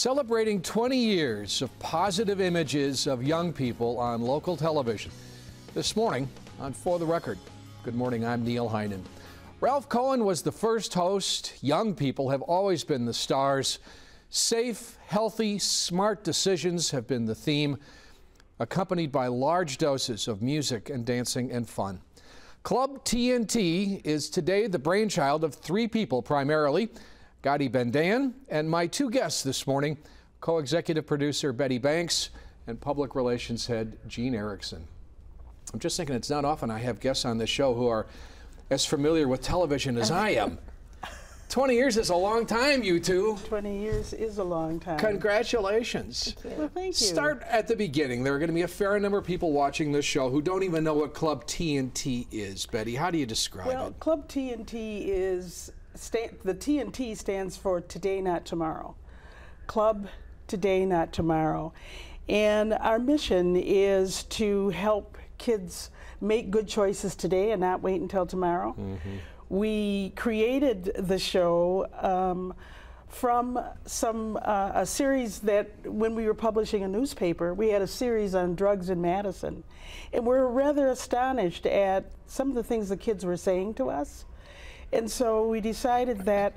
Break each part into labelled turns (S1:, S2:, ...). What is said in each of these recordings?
S1: Celebrating 20 years of positive images of young people on local television. This morning on For the Record. Good morning, I'm Neil Heinen. Ralph Cohen was the first host. Young people have always been the stars. Safe, healthy, smart decisions have been the theme, accompanied by large doses of music and dancing and fun. Club TNT is today the brainchild of three people primarily. Gadi Bendayan and my two guests this morning, co-executive producer Betty Banks and public relations head Gene Erickson. I'm just thinking it's not often I have guests on this show who are as familiar with television as I am. 20 years is a long time, you two.
S2: 20 years is a long time.
S1: Congratulations.
S2: Thank you. Well, thank you.
S1: Start at the beginning. There are going to be a fair number of people watching this show who don't even know what Club TNT is. Betty, how do you describe it?
S2: Well, Club TNT is, the TNT stands for Today Not Tomorrow. Club Today Not Tomorrow. And our mission is to help kids make good choices today and not wait until tomorrow. Mm-hmm. We created the show from a series that when we were publishing a newspaper, we had a series on drugs in Madison. And we're rather astonished at some of the things the kids were saying to us. And so we decided that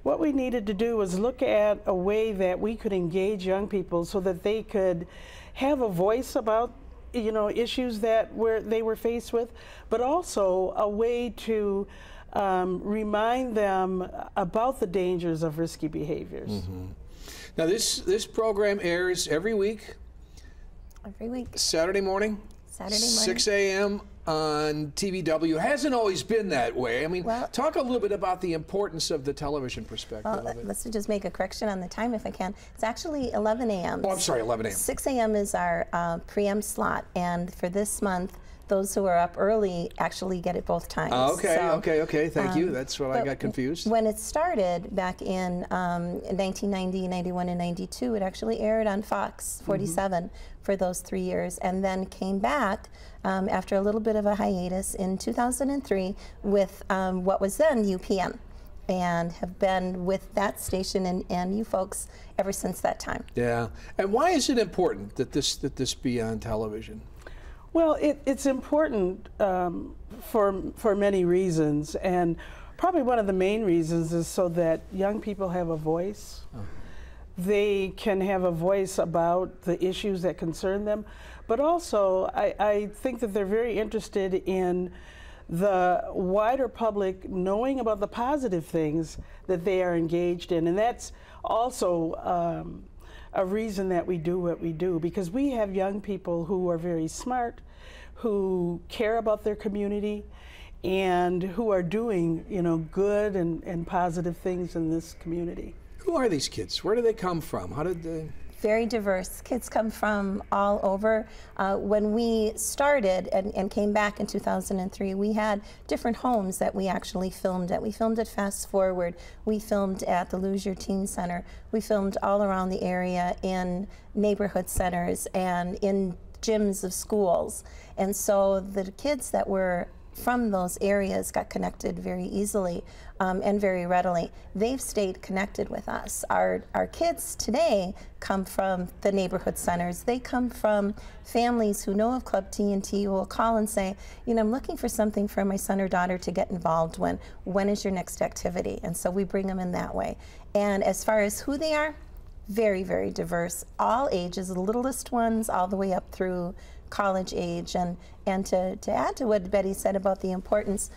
S2: what we needed to do was look at a way that we could engage young people so that they could have a voice about issues that they were faced with, but also a way to remind them about the dangers of risky behaviors. Mm-hmm.
S1: Now this program airs every week.
S3: Every week.
S1: Saturday morning. 6 a.m. on TVW. Hasn't always been that way. I mean, talk a little bit about the importance of the television perspective of it.
S3: Let's just make a correction on the time if I can. It's actually 11 a.m.
S1: Oh, I'm sorry, 11 a.m.
S3: 6 a.m. is our preempt slot, and for this month, those who are up early actually get it both times.
S1: Okay. Thank you. That's what I got confused.
S3: When it started back in 1990, 91, and 92, it actually aired on Fox 47 for those 3 years, and then came back after a little bit of a hiatus in 2003 with what was then UPN, and have been with that station and you folks ever since that time.
S1: Yeah. And why is it important that this be on television?
S2: Well, it's important for many reasons, and probably one of the main reasons is so that young people have a voice. Oh. They can have a voice about the issues that concern them, but also I think that they're very interested in the wider public knowing about the positive things that they are engaged in, and that's also a reason that we do what we do, because we have young people who are very smart, who care about their community, and who are doing good and positive things in this community.
S1: Who are these kids? Where do they come from? How did they?
S3: Very diverse. Kids come from all over. When we started and came back in 2003, we had different homes that we actually filmed at. We filmed at Fast Forward. We filmed at the Lose Your Teen Center. We filmed all around the area in neighborhood centers and in gyms of schools. And so the kids that were from those areas got connected very easily and very readily. They've stayed connected with us. Our kids today come from the neighborhood centers. They come from families who know of Club TNT, who will call and say, I'm looking for something for my son or daughter to get involved in. When is your next activity? And so we bring them in that way. And as far as who they are, very, very diverse. All ages, the littlest ones all the way up through college age. And to add to what Betty said about the importance,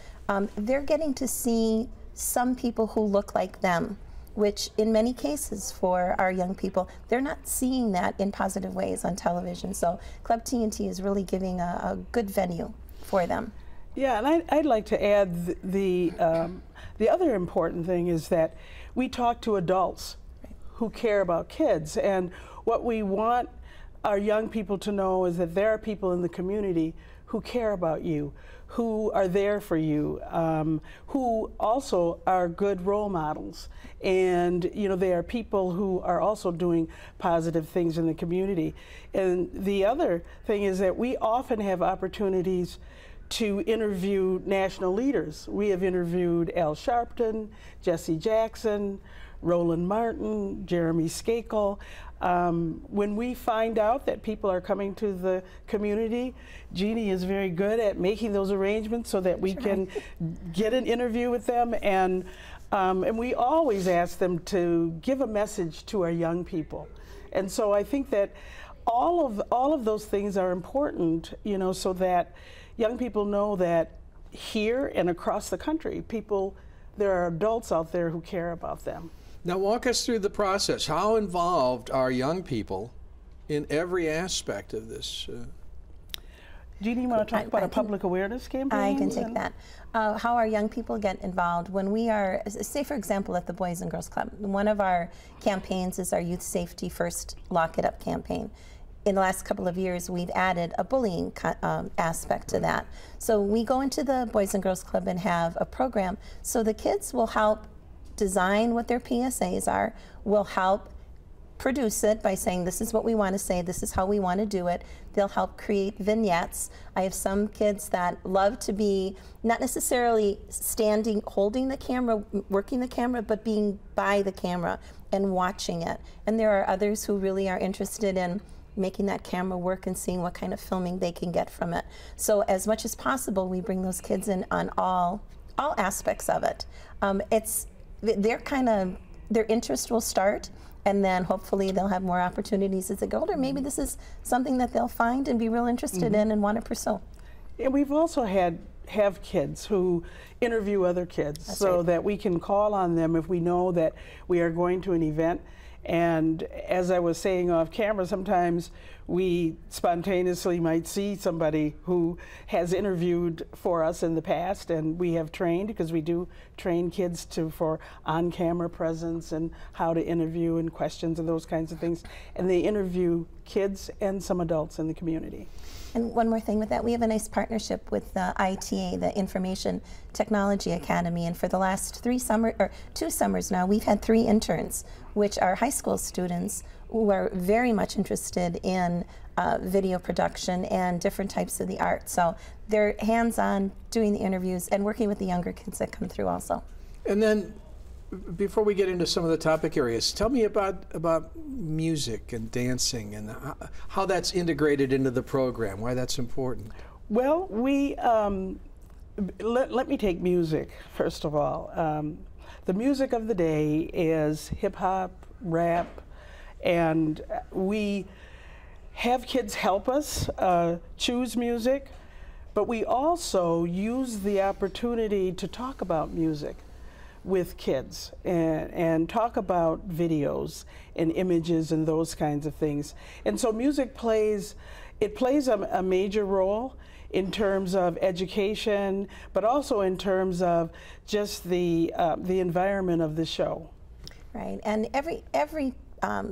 S3: they're getting to see some people who look like them, which in many cases for our young people, they're not seeing that in positive ways on television. So Club TNT is really giving a good venue for them.
S2: Yeah, and I'd like to add the other important thing is that we talk to adults who care about kids, and what we want our young people to know is that there are people in the community who care about you, who are there for you, who also are good role models. And they are people who are also doing positive things in the community. And the other thing is that we often have opportunities to interview national leaders. We have interviewed Al Sharpton, Jesse Jackson, Roland Martin, Jeremy Skakel. When we find out that people are coming to the community, Jeannie is very good at making those arrangements so that we can get an interview with them, and we always ask them to give a message to our young people. And so I think that all of those things are important, you know, so that young people know that here and across the country, there are adults out there who care about them.
S1: Now walk us through the process. How involved are young people in every aspect of this?
S2: Jeannie, you want to talk about a public awareness campaign?
S3: I can take that. How our young people get involved when we are, say for example at the Boys and Girls Club, one of our campaigns is our Youth Safety First Lock It Up campaign. In the last couple of years, we've added a bullying aspect to that. So we go into the Boys and Girls Club and have a program so the kids will help design what their PSAs are, will help produce it by saying this is what we want to say, this is how we want to do it. They'll help create vignettes. I have some kids that love to be not necessarily standing, holding the camera, working the camera, but being by the camera and watching it. And there are others who really are interested in making that camera work and seeing what kind of filming they can get from it. So as much as possible, we bring those kids in on all aspects of it. Their interest will start, and then hopefully they'll have more opportunities as they go older. Maybe this is something that they'll find and be real interested in and want to pursue.
S2: And we've also have kids who interview other kids. That's so right. That we can call on them if we know that we are going to an event. And as I was saying off camera, sometimes we spontaneously might see somebody who has interviewed for us in the past, and we have trained, because we do train kids for on-camera presence and how to interview and questions and those kinds of things. And they interview kids and some adults in the community.
S3: And one more thing with that, we have a nice partnership with the ITA, the Information Technology Academy, and for the last 2 summers now, we've had 3 interns, which are high school students who are very much interested in video production and different types of the art. So they're hands-on doing the interviews and working with the younger kids that come through also.
S1: And then, before we get into some of the topic areas, tell me about music and dancing and how that's integrated into the program, why that's important.
S2: Well, we let me take music first of all. The music of the day is hip-hop, rap, and we have kids help us choose music, but we also use the opportunity to talk about music with kids and talk about videos and images and those kinds of things. And so music plays a major role in terms of education, but also in terms of just the environment of the show.
S3: Right, and every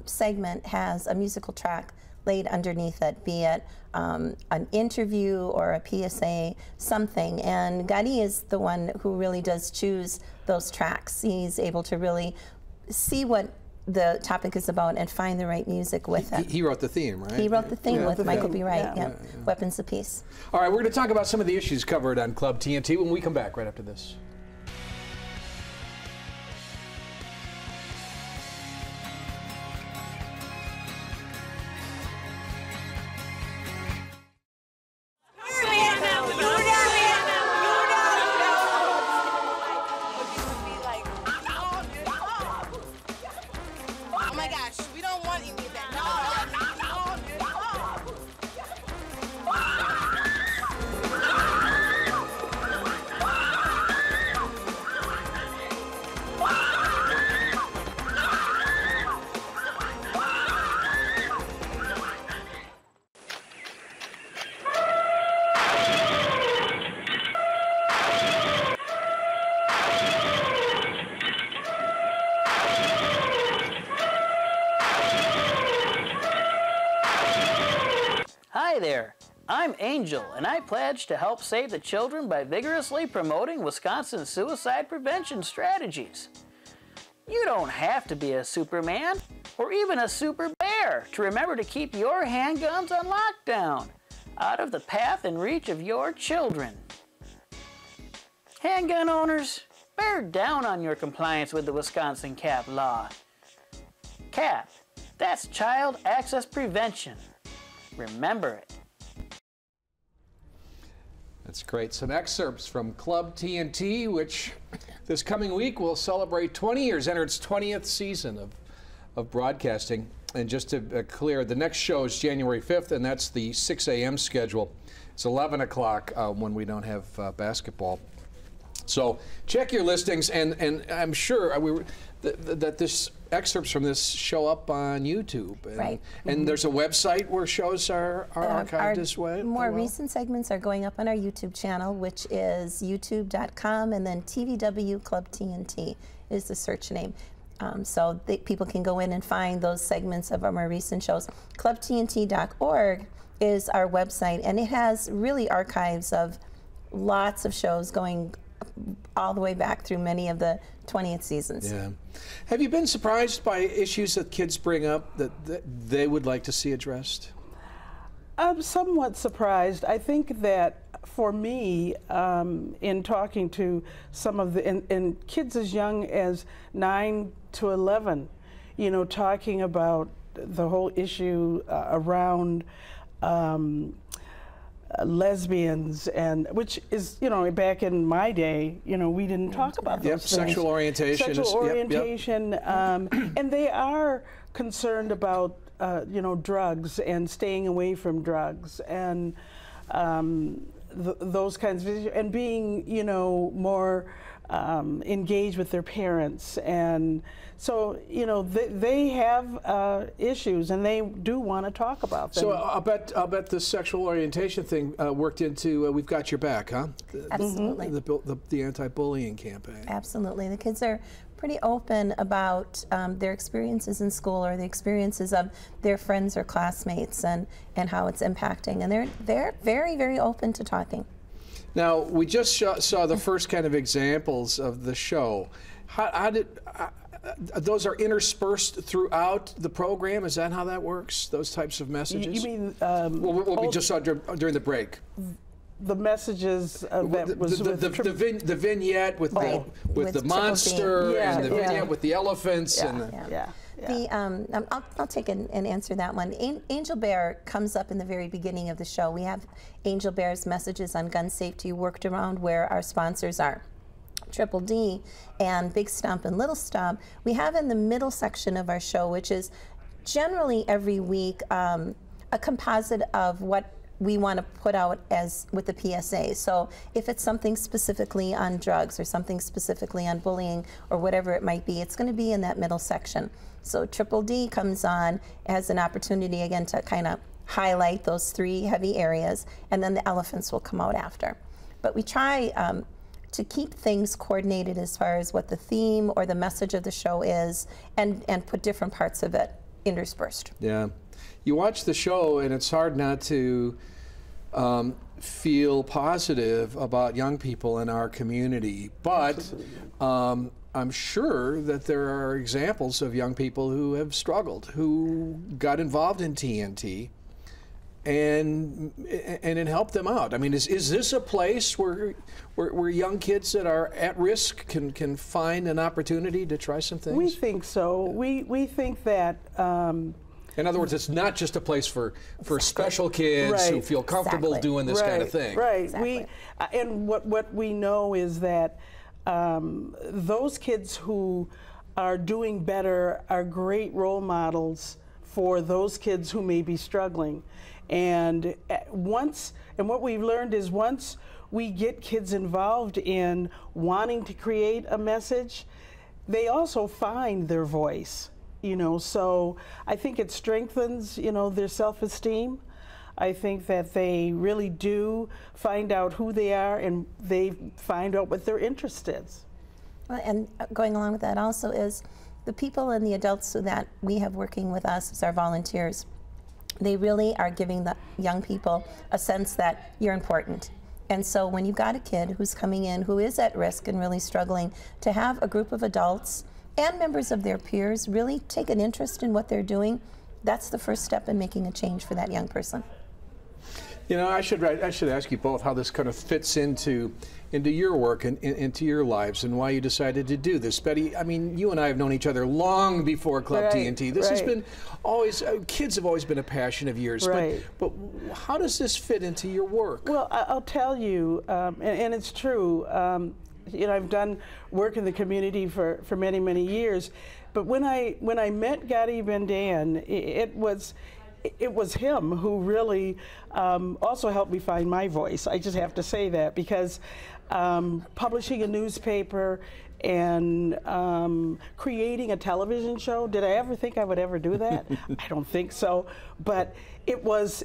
S3: segment has a musical track laid underneath it, be it an interview or a PSA, something. And Gadi is the one who really does choose those tracks. He's able to really see what the topic is about and find the right music with it.
S1: He wrote the theme, right?
S3: He wrote the theme with Michael B. Wright, Weapons of Peace.
S1: All right, we're going to talk about some of the issues covered on Club TNT when we come back right after this.
S4: Hi there, I'm Angel, and I pledge to help save the children by vigorously promoting Wisconsin's suicide prevention strategies. You don't have to be a Superman or even a super bear to remember to keep your handguns on lockdown, out of the path and reach of your children. Handgun owners, Bear down on your compliance with the Wisconsin CAP law. CAP, that's Child Access Prevention. Remember it.
S1: That's great. Some excerpts from Club TNT, which this coming week will celebrate 20 years, enter its 20th season of broadcasting. And just to clear, the next show is January 5th, and that's the 6 a.m. schedule. It's 11 o'clock when we don't have basketball. So check your listings, and I'm sure that this excerpts from this show up on YouTube. And,
S3: right.
S1: And there's a website where shows are archived as well?
S3: More recent segments are going up on our YouTube channel, which is youtube.com, and then TVW Club TNT is the search name. So people can go in and find those segments of our more recent shows. ClubTNT.org is our website, and it has really archives of lots of shows going all the way back through many of the 20th seasons.
S1: Yeah. Have you been surprised by issues that kids bring up that they would like to see addressed?
S2: I'm somewhat surprised. I think that for me, in talking to some of the and kids as young as 9 to 11, you know, talking about the whole issue around lesbians, and which is, you know, back in my day, you know, we didn't talk about those things.
S1: Sexual orientation.
S2: Sexual orientation, and they are concerned about, you know, drugs and staying away from drugs and those kinds of issues, and being, you know, more engaged with their parents. And so, you know, they have issues, and they do want to talk about them.
S1: So I'll bet the sexual orientation thing worked into We've Got Your Back, huh?
S3: Absolutely.
S1: The anti-bullying campaign.
S3: Absolutely. The kids are pretty open about their experiences in school, or the experiences of their friends or classmates, and how it's impacting. And they're very, very open to talking.
S1: Now, we just saw the first kind of examples of the show. How did those are interspersed throughout the program? Is that how that works? Those types of messages?
S2: You mean
S1: what we just saw during the break?
S2: The messages that was
S1: the vignette with the monster, and the vignette with the elephants,
S3: I'll take and answer that one. Angel Bear comes up in the very beginning of the show. We have Angel Bear's messages on gun safety worked around where our sponsors are. Triple D and Big Stump and Little Stump. We have in the middle section of our show, which is generally every week a composite of what we want to put out as with the PSA. So if it's something specifically on drugs or something specifically on bullying or whatever it might be, it's going to be in that middle section. So Triple D comes on as an opportunity again to kind of highlight those three heavy areas, and then the elephants will come out after. But we try to keep things coordinated as far as what the theme or the message of the show is, and put different parts of it interspersed.
S1: Yeah. You watch the show, and it's hard not to feel positive about young people in our community. But I'm sure that there are examples of young people who have struggled, who got involved in TNT, and it helped them out. I mean, is this a place where young kids that are at risk can find an opportunity to try some things?
S2: We think so. We think that.
S1: In other words, it's not just a place for special kids who feel comfortable doing this kind of thing.
S2: Right.
S3: Exactly.
S2: And what we know is that those kids who are doing better are great role models for those kids who may be struggling. And what we've learned is once we get kids involved in wanting to create a message, they also find their voice. You know, so I think it strengthens, you know, their self-esteem. I think that they really do find out who they are, and they find out what their interest is.
S3: Well, and going along with that also is the people and the adults that we have working with us as our volunteers. They really are giving the young people a sense that you're important. And so when you've got a kid who's coming in who is at risk and really struggling, to have a group of adults and members of their peers really take an interest in what they're doing, that's the first step in making a change for that young person.
S1: You know, I should ask you both how this kind of fits into your work and into your lives, and why you decided to do this. Betty, I mean, you and I have known each other long before Club TNT. This has been always, kids have always been a passion of yours. But how does this fit into your work?
S2: Well, I'll tell you, and it's true. You know, I've done work in the community for many, many years. But when I met Gadi Bendan, it was him who really also helped me find my voice. I just have to say that, because publishing a newspaper and creating a television show, did I ever think I would ever do that? I don't think so. But it was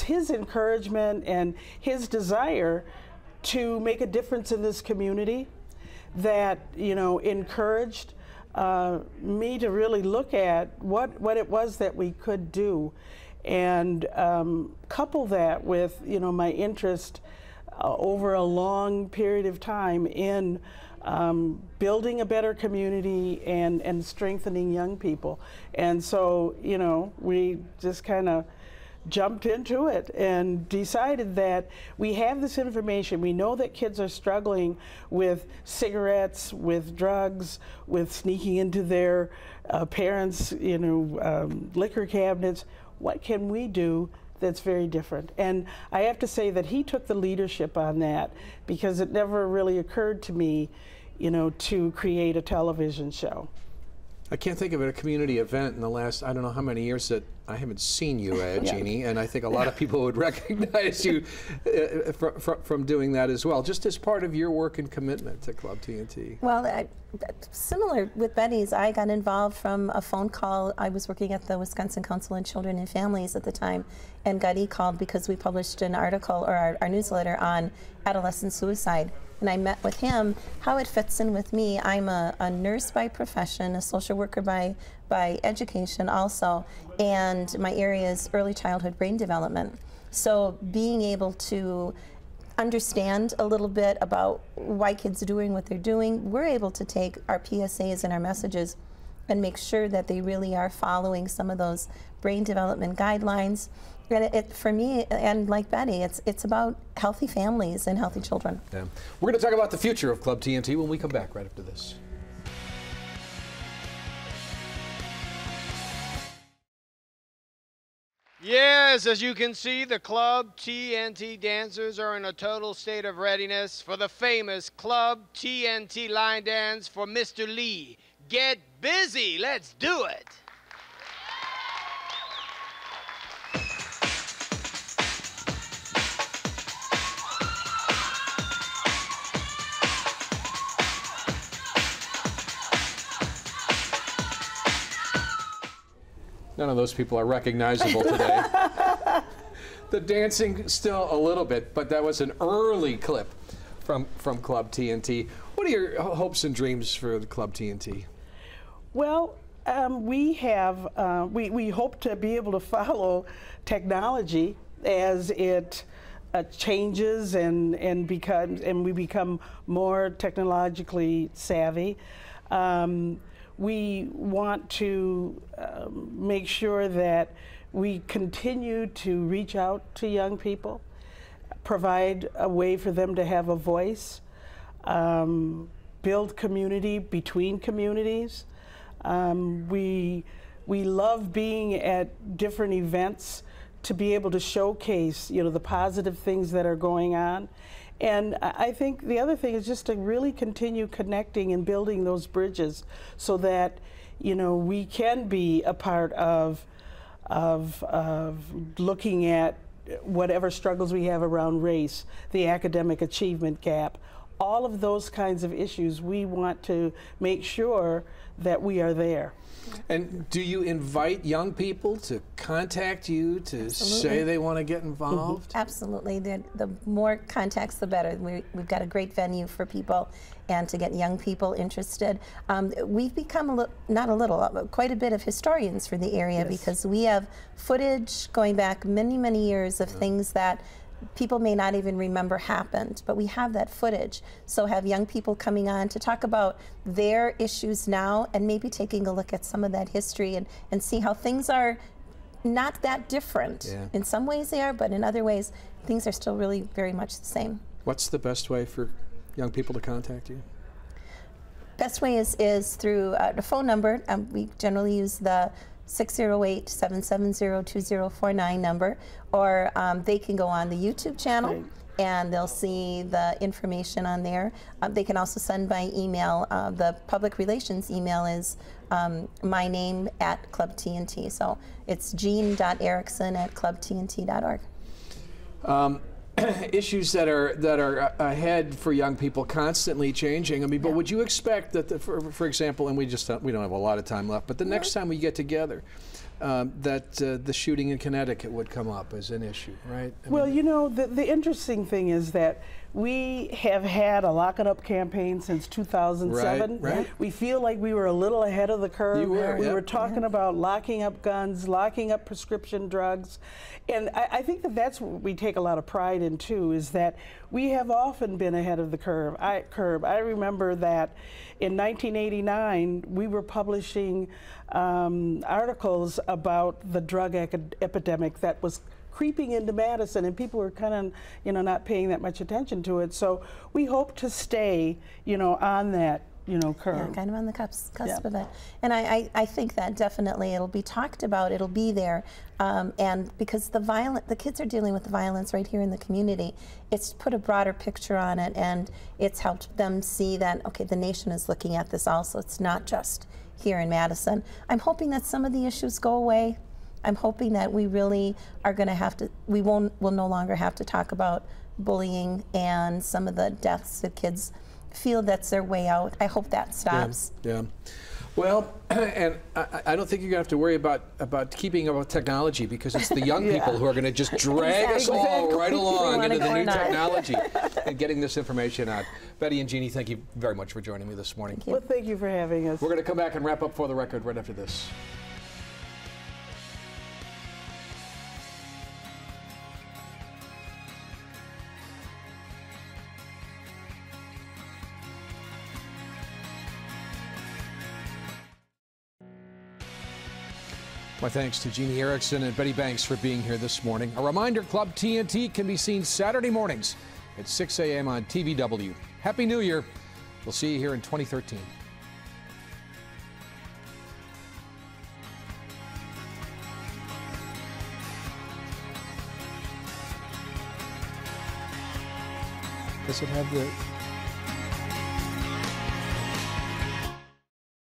S2: his encouragement and his desire to make a difference in this community that, you know, encouraged me to really look at what it was that we could do, and couple that with, you know, my interest over a long period of time in building a better community and strengthening young people. And so, you know, we just kind of jumped into it and decided that we have this information. We know that kids are struggling with cigarettes, with drugs, with sneaking into their parents', you know, liquor cabinets. What can we do that's very different? And I have to say that he took the leadership on that, because it never really occurred to me, you know, to create a television show.
S1: I can't think of a community event in the last, I don't know how many years that I haven't seen you at, Jeannie, and I think a lot of people would recognize you from doing that as well, just as part of your work and commitment to Club TNT.
S3: Well, similar with Betty's, I got involved from a phone call. I was working at the Wisconsin Council on Children and Families at the time, and Gadi called because we published an article, or our newsletter, on adolescent suicide. And I met with him. How it fits in with me, I'm a nurse by profession, a social worker by education also, and my area is early childhood brain development. So being able to understand a little bit about why kids are doing what they're doing, we're able to take our PSAs and our messages and make sure that they really are following some of those brain development guidelines. And for me, and like Betty, it's about healthy families and healthy children.
S1: Yeah. We're going to talk about the future of Club TNT when we come back right after this.
S5: Yes, as you can see, the Club TNT dancers are in a total state of readiness for the famous Club TNT line dance for Mr. Lee. Get busy, let's do it.
S1: None of those people are recognizable today. The dancing still a little bit, but that was an early clip from Club TNT. What are your hopes and dreams for the Club TNT?
S2: Well, we hope to be able to follow technology as it changes and we become more technologically savvy. We want to make sure that we continue to reach out to young people, provide a way for them to have a voice, build community between communities. We love being at different events to be able to showcase, you know, the positive things that are going on. And I think the other thing is just to really continue connecting and building those bridges so that, you know, we can be a part of looking at whatever struggles we have around race, the academic achievement gap, all of those kinds of issues. We want to make sure that we are there.
S1: And do you invite young people to contact you to say they want to get involved?
S3: Absolutely. The more contacts, the better. We've got a great venue for people and to get young people interested. We've become quite a bit of historians for the area because we have footage going back many, many years of things that people may not even remember happened, but we have that footage. So have young people coming on to talk about their issues now and maybe taking a look at some of that history and see how things are not that different. In some ways they are, but in other ways things are still really very much the same.
S1: What's the best way for young people to contact you?
S3: Best way is through the phone number. We generally use the 608-770-2049 number, or they can go on the YouTube channel.
S2: Right.
S3: And they'll see the information on there. They can also send by email. The public relations email is my name at Club TNT. So it's jean.erickson@clubtnt.org.
S1: Issues that are ahead for young people constantly changing. I mean, but would you expect that, for example, and we don't have a lot of time left, but the next time we get together, that the shooting in Connecticut would come up as an issue, right?
S2: Well, you know, the interesting thing is that we have had a lock it up campaign since 2007.
S1: Right.
S2: We feel like we were a little ahead of the curve.
S1: You were,
S2: we
S1: yep.
S2: were talking about locking up guns, locking up prescription drugs. And I think that's what we take a lot of pride in, too, is that we have often been ahead of the curve. I remember that in 1989, we were publishing articles about the drug epidemic that was creeping into Madison, and people were kind of, not paying that much attention to it. So we hope to stay, on that, curve.
S3: Yeah, kind of on the cusp
S2: Yeah.
S3: of it. And I think that definitely it'll be talked about, it'll be there. And because the kids are dealing with the violence right here in the community, it's put a broader picture on it, and it's helped them see that, okay, the nation is looking at this also. It's not just here in Madison. I'm hoping that some of the issues go away. I'm hoping that we really are going to have to, we'll no longer have to talk about bullying and some of the deaths that kids feel that's their way out. I hope that stops.
S1: Yeah. Well, and I don't think you're going to have to worry about keeping up with technology, because it's the young people who are going to just drag us all right along into the new technology and getting this information out. Betty and Jeannie, thank you very much for joining me this morning.
S2: Well, thank you for having us.
S1: We're going to come back and wrap up For the Record right after this. My thanks to Jeannie Erickson and Betty Banks for being here this morning. A reminder, Club TNT can be seen Saturday mornings at 6 a.m. on TVW. Happy New Year. We'll see you here in 2013. Does it have the...